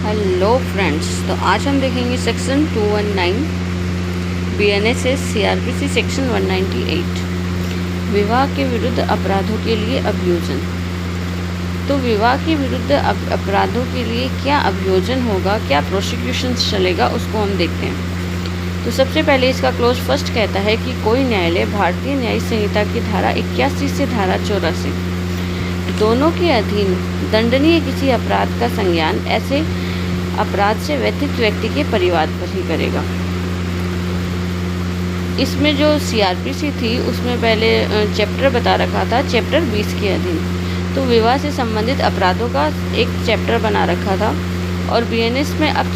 Hello friends, तो आज हम देखेंगे सेक्शन 219 बीएनएसएस सीआरपीसी सेक्शन 198 विवाह के विरुद्ध अपराधों के लिए अभियोजन। तो विवाह के विरुद्ध अपराधों के लिए क्या अभियोजन होगा, क्या प्रोसिक्यूशन चलेगा, उसको हम देखते हैं। तो सबसे पहले इसका क्लोज फर्स्ट कहता है कि कोई न्यायालय भारतीय न्याय संहिता की धारा 81 से धारा 84 दोनों के अधीन दंडनीय किसी अपराध का संज्ञान ऐसे अपराध से व्यथित व्यक्ति के परिवार पर ही करेगा। इसमें जो सीआरपीसी थी उसमें पहले चैप्टर बता रखा था, चैप्टर 20 के अधीन तो विवाह से संबंधित अपराधों का एक चैप्टर बना रखा था। और बीएनएस में अब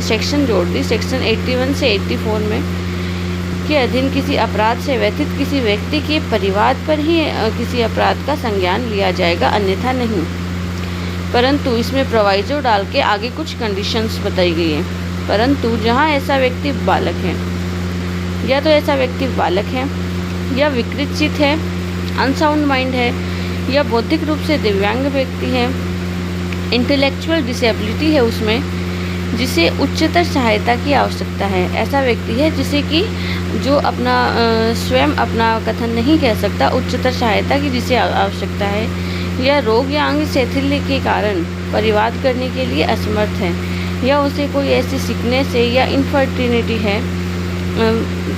सेक्शन जोड़ दी, सेक्शन 81 से 84 में के अधीन किसी अपराध से व्यथित किसी व्यक्ति के परिवार पर ही किसी अपराध का संज्ञान लिया जाएगा, अन्यथा नहीं। परंतु इसमें प्रोवाइजो डाल के आगे कुछ कंडीशंस बताई गई हैं। परंतु जहां ऐसा व्यक्ति बालक है, या तो ऐसा व्यक्ति बालक है, या विकृत चित्त है, अनसाउंड माइंड है, या बौद्धिक रूप से दिव्यांग व्यक्ति है, इंटेलेक्चुअल डिसेबिलिटी है उसमें, जिसे उच्चतर सहायता की आवश्यकता है, ऐसा व्यक्ति है जिसे कि जो अपना स्वयं अपना कथन नहीं कह सकता, उच्चतर सहायता की जिसे आवश्यकता है, या रोग या अंग शैथिल्य के कारण परिवाद करने के लिए असमर्थ है, या उसे कोई ऐसी सिकनेस है या इनफर्टिलिटी है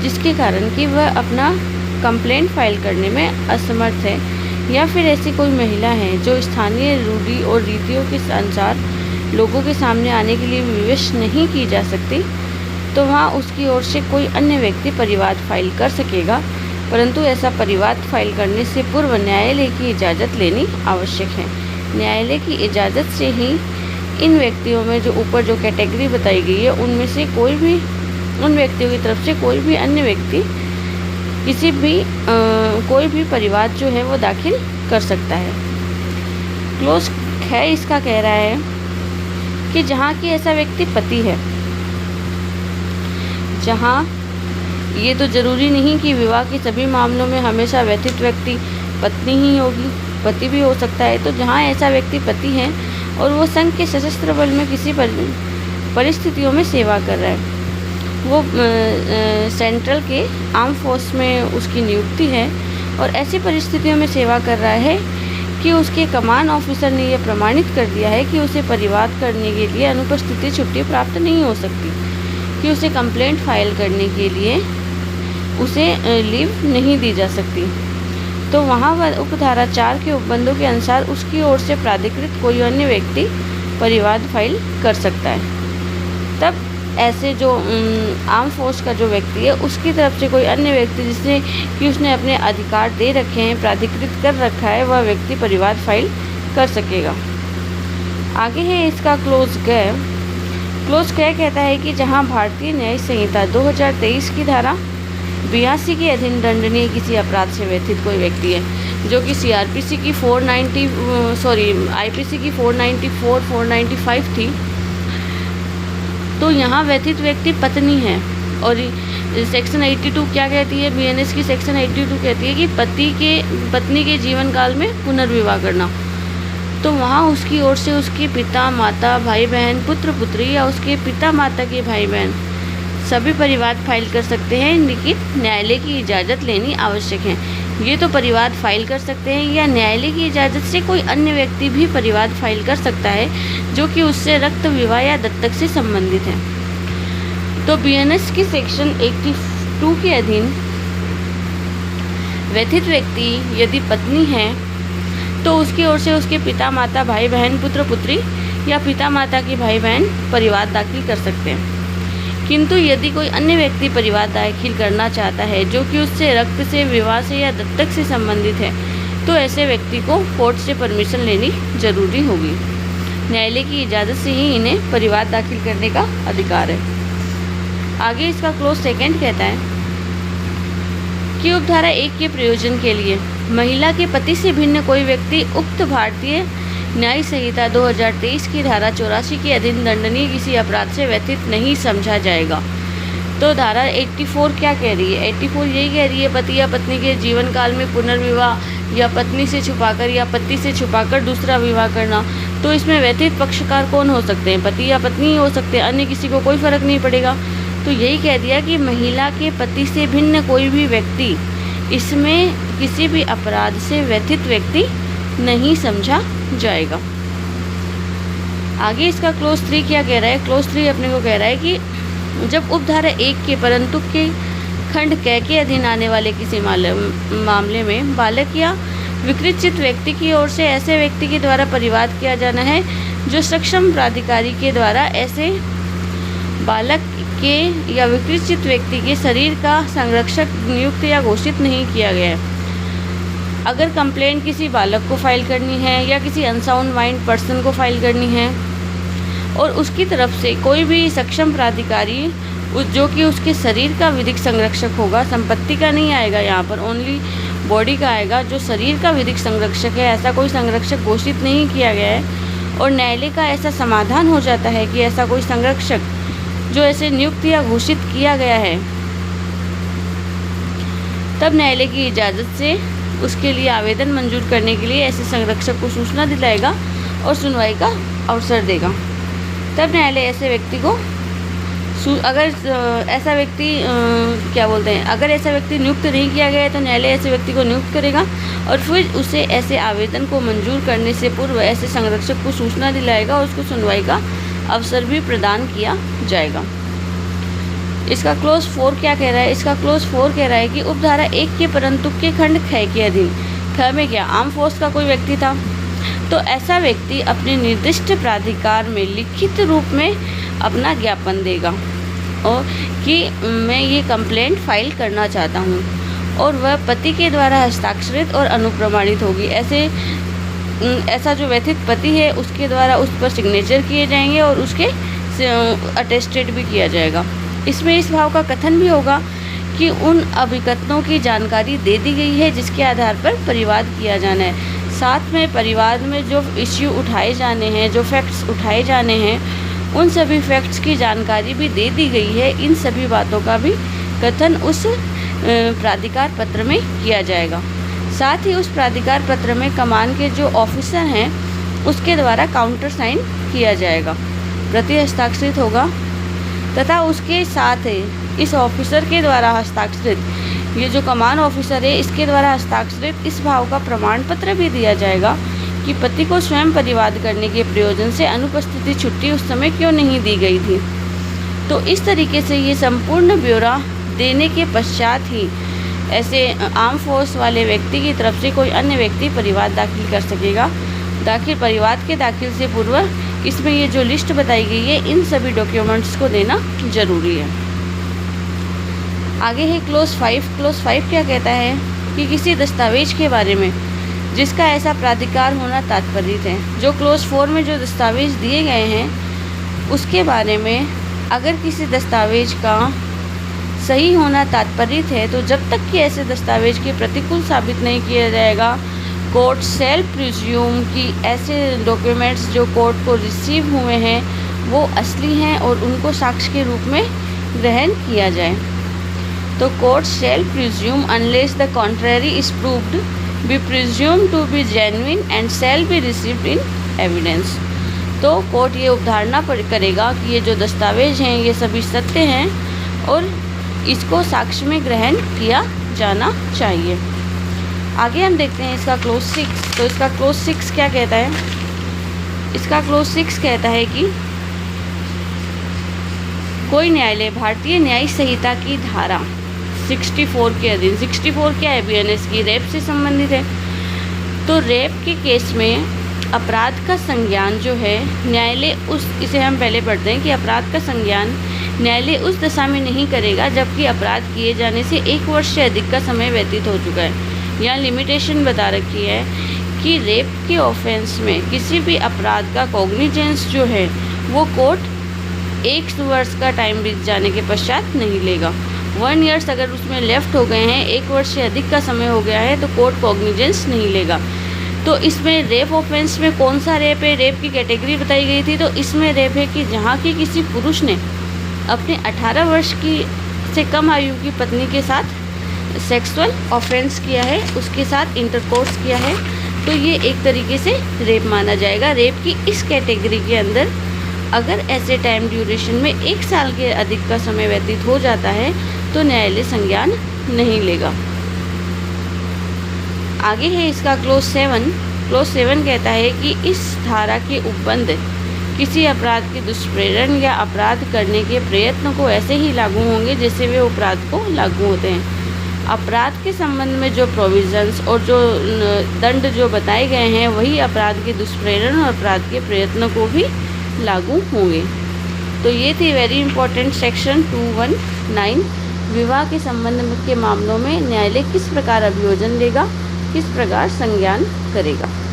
जिसके कारण कि वह अपना कंप्लेंट फाइल करने में असमर्थ है, या फिर ऐसी कोई महिला है जो स्थानीय रूढ़ी और रीतियों के अनुसार लोगों के सामने आने के लिए विवश नहीं की जा सकती, तो वहाँ उसकी ओर से कोई अन्य व्यक्ति परिवाद फाइल कर सकेगा। परंतु ऐसा परिवाद फाइल करने से पूर्व न्यायालय की इजाज़त लेनी आवश्यक है। न्यायालय की इजाज़त से ही इन व्यक्तियों में जो ऊपर जो कैटेगरी बताई गई है उनमें से कोई भी, उन व्यक्तियों की तरफ से कोई भी अन्य व्यक्ति किसी भी कोई भी परिवाद जो है वो दाखिल कर सकता है। क्लोज है इसका कह रहा है कि जहाँ की ऐसा व्यक्ति पति है, जहाँ ये तो ज़रूरी नहीं कि विवाह के सभी मामलों में हमेशा व्यथित व्यक्ति पत्नी ही होगी, पति भी हो सकता है। तो जहाँ ऐसा व्यक्ति पति है और वो संघ के सशस्त्र बल में किसी परिस्थितियों में सेवा कर रहा है, वो सेंट्रल के आर्म फोर्स में उसकी नियुक्ति है और ऐसी परिस्थितियों में सेवा कर रहा है कि उसके कमान ऑफिसर ने यह प्रमाणित कर दिया है कि उसे परिवाद करने के लिए अनुपस्थिति छुट्टी प्राप्त नहीं हो सकती, कि उसे कंप्लेंट फाइल करने के लिए उसे लीव नहीं दी जा सकती। तो वहाँ उपधारा 4 के उपबंधों के अनुसार उसकी ओर से प्राधिकृत कोई अन्य व्यक्ति परिवाद फाइल कर सकता है। तब ऐसे जो आर्म फोर्स का जो व्यक्ति है उसकी तरफ से कोई अन्य व्यक्ति जिसने कि उसने अपने अधिकार दे रखे हैं, प्राधिकृत कर रखा है, वह व्यक्ति परिवाद फाइल कर सकेगा। आगे है इसका क्लोज ग कहता है कि जहां भारतीय न्याय संहिता 2023 की धारा 82 के अधीन दंडनीय किसी अपराध से व्यथित कोई व्यक्ति है, जो कि सीआरपीसी की आईपीसी की 494 495 थी, तो यहाँ व्यथित व्यक्ति पत्नी है। और सेक्शन 82 क्या कहती है, बीएनएस की सेक्शन 82 कहती है कि पत्नी के जीवन काल में पुनर्विवाह करना। तो वहाँ उसकी ओर से उसके पिता माता भाई बहन पुत्र पुत्री या उसके पिता माता के भाई बहन सभी परिवाद फाइल कर सकते हैं, लेकिन न्यायालय की इजाज़त लेनी आवश्यक है। ये तो परिवाद फाइल कर सकते हैं, या न्यायालय की इजाज़त से कोई अन्य व्यक्ति भी परिवाद फाइल कर सकता है जो कि उससे रक्त विवाह या दत्तक से संबंधित है। तो बीएनएस की सेक्शन 82 के अधीन व्यथित व्यक्ति यदि पत्नी है तो उसकी ओर से उसके पिता माता भाई बहन पुत्र पुत्री या पिता माता के भाई बहन परिवाद दाखिल कर सकते हैं। किंतु यदि कोई अन्य व्यक्ति परिवाद दाखिल करना चाहता है जो कि उससे रक्त से, विवाह से या दत्तक से संबंधित है, तो ऐसे व्यक्ति को कोर्ट से परमिशन लेनी जरूरी होगी। न्यायालय की इजाज़त से ही इन्हें परिवाद दाखिल करने का अधिकार है। आगे इसका क्लोज सेकंड कहता है कि उपधारा 1 के प्रयोजन के लिए महिला के पति से भिन्न कोई व्यक्ति उक्त भारतीय न्याय संहिता 2023 की धारा 84 के अधीन दंडनीय किसी अपराध से व्यथित नहीं समझा जाएगा। तो धारा 84 क्या कह रही है, 84 यही कह रही है पति या पत्नी के जीवन काल में पुनर्विवाह या पत्नी से छुपाकर या पति से छुपाकर दूसरा विवाह करना। तो इसमें व्यथित पक्षकार कौन हो सकते हैं? पति या पत्नी ही हो सकते हैं, अन्य किसी को कोई फ़र्क नहीं पड़ेगा। तो यही कह दिया कि महिला के पति से भिन्न कोई भी व्यक्ति इसमें किसी भी अपराध से व्यथित व्यक्ति नहीं समझा जाएगा। आगे इसका क्लोज 3 क्या कह रहा है? क्लोज 3 अपने को कह रहा है कि जब उपधारा 1 के परंतु के खंड क के अधीन आने वाले किसी मामले में बालक या विकृत व्यक्ति की ओर से ऐसे व्यक्ति के द्वारा परिवाद किया जाना है जो सक्षम प्राधिकारी के द्वारा ऐसे बालक के या विकृत व्यक्ति के शरीर का संरक्षक नियुक्त या घोषित नहीं किया गया है। अगर कंप्लेंट किसी बालक को फाइल करनी है या किसी अनसाउंड माइंड पर्सन को फाइल करनी है और उसकी तरफ से कोई भी सक्षम प्राधिकारी जो कि उसके शरीर का विधिक संरक्षक होगा, संपत्ति का नहीं आएगा यहाँ पर, ओनली बॉडी का आएगा, जो शरीर का विधिक संरक्षक है, ऐसा कोई संरक्षक घोषित नहीं किया गया है और न्यायालय का ऐसा समाधान हो जाता है कि ऐसा कोई संरक्षक जो ऐसे नियुक्त या घोषित किया गया है, तब न्यायालय की इजाज़त से उसके लिए आवेदन मंजूर करने के लिए ऐसे संरक्षक को सूचना दिलाएगा और सुनवाई का अवसर देगा। तब न्यायालय ऐसे व्यक्ति को अगर ऐसा व्यक्ति अगर ऐसा व्यक्ति नियुक्त नहीं किया गया है तो न्यायालय ऐसे व्यक्ति को नियुक्त करेगा और फिर उसे ऐसे आवेदन को मंजूर करने से पूर्व ऐसे संरक्षक को सूचना दिलाएगा और उसको सुनवाई का अवसर भी प्रदान किया जाएगा। इसका क्लोज 4 क्या कह रहा है? इसका क्लोज 4 कह रहा है कि उपधारा 1 के परंतु के खंड ख के अधीन, ख में क्या आर्म फोर्स का कोई व्यक्ति था, तो ऐसा व्यक्ति अपने निर्दिष्ट प्राधिकार में लिखित रूप में अपना ज्ञापन देगा और कि मैं ये कंप्लेंट फाइल करना चाहता हूँ और वह पति के द्वारा हस्ताक्षरित और अनुप्रमाणित होगी। ऐसा जो व्यथित पति है उसके द्वारा उस पर सिग्नेचर किए जाएंगे और उसके अटेस्टेड भी किया जाएगा। इसमें इस भाव का कथन भी होगा कि उन अभिकथनों की जानकारी दे दी गई है जिसके आधार पर परिवाद किया जाना है। साथ में परिवाद में जो इश्यू उठाए जाने हैं, जो फैक्ट्स उठाए जाने हैं, उन सभी फैक्ट्स की जानकारी भी दे दी गई है। इन सभी बातों का भी कथन उस प्राधिकार पत्र में किया जाएगा। साथ ही उस प्राधिकार पत्र में कमान के जो ऑफिसर हैं उसके द्वारा काउंटर साइन किया जाएगा, प्रति हस्ताक्षरित होगा तथा उसके साथ इस ऑफिसर के द्वारा हस्ताक्षरित, ये जो कमान ऑफिसर है इसके द्वारा हस्ताक्षरित इस भाव का प्रमाण पत्र भी दिया जाएगा कि पति को स्वयं परिवाद करने के प्रयोजन से अनुपस्थिति छुट्टी उस समय क्यों नहीं दी गई थी। तो इस तरीके से ये संपूर्ण ब्यौरा देने के पश्चात ही ऐसे आर्म फोर्स वाले व्यक्ति की तरफ से कोई अन्य व्यक्ति परिवाद दाखिल कर सकेगा। परिवाद के दाखिल से पूर्व इसमें ये जो लिस्ट बताई गई है इन सभी डॉक्यूमेंट्स को देना जरूरी है। आगे है क्लोज 5। क्लोज 5 क्या कहता है कि किसी दस्तावेज के बारे में जिसका ऐसा प्राधिकार होना तात्पर्य है। जो क्लोज 4 में जो दस्तावेज दिए गए हैं उसके बारे में अगर किसी दस्तावेज का सही होना तात्पर्य है तो जब तक कि ऐसे दस्तावेज के प्रतिकूल साबित नहीं किया जाएगा, कोर्ट शैल प्रिज्यूम कि ऐसे डॉक्यूमेंट्स जो कोर्ट को रिसीव हुए हैं वो असली हैं और उनको साक्ष्य के रूप में ग्रहण किया जाए। तो court shall presume unless the contrary is proved be presume to be genuine and shall be received in evidence. तो कोर्ट ये उपधारणा करेगा कि ये जो दस्तावेज हैं ये सभी सत्य हैं और इसको साक्ष्य में ग्रहण किया जाना चाहिए। आगे हम देखते हैं इसका क्लोज 6। तो इसका क्लोज 6 क्या कहता है? इसका क्लोज 6 कहता है कि कोई न्यायालय भारतीय न्यायिक संहिता की धारा 64 के अधीन, 64 क्या है? बीएनएस की रेप से संबंधित है। तो रेप के केस में अपराध का संज्ञान जो है न्यायालय इसे हम पहले पढ़ते हैं कि अपराध का संज्ञान न्यायालय उस दशा में नहीं करेगा जबकि अपराध किए जाने से 1 वर्ष से अधिक का समय व्यतीत हो चुका है। यहाँ लिमिटेशन बता रखी है कि रेप के ऑफेंस में किसी भी अपराध का कॉग्निजेंस जो है वो कोर्ट 1 वर्ष का टाइम बीत जाने के पश्चात नहीं लेगा। 1 ईयर्स अगर उसमें लेफ्ट हो गए हैं, 1 वर्ष से अधिक का समय हो गया है तो कोर्ट कॉग्निजेंस नहीं लेगा। तो इसमें रेप ऑफेंस में कौन सा रेप है? रेप की कैटेगरी बताई गई थी। तो इसमें रेप है कि जहाँ की किसी पुरुष ने अपने 18 वर्ष की से कम आयु की पत्नी के साथ सेक्सुअल ऑफेंस किया है, उसके साथ इंटरकोर्स किया है, तो ये एक तरीके से रेप माना जाएगा। रेप की इस कैटेगरी के अंदर अगर ऐसे टाइम ड्यूरेशन में 1 साल के अधिक का समय व्यतीत हो जाता है तो न्यायालय संज्ञान नहीं लेगा। आगे है इसका क्लोज 7। क्लोज 7 कहता है कि इस धारा के उपबंध किसी अपराध के दुष्प्रेरण या अपराध करने के प्रयत्न को ऐसे ही लागू होंगे जैसे वे अपराध को लागू होते हैं। अपराध के संबंध में जो प्रोविजंस और जो दंड जो बताए गए हैं वही अपराध के दुष्प्रेरण और अपराध के प्रयत्न को भी लागू होंगे। तो ये थी वेरी इंपॉर्टेंट सेक्शन 219। विवाह के संबंध के मामलों में न्यायालय किस प्रकार अभियोजन लेगा, किस प्रकार संज्ञान करेगा।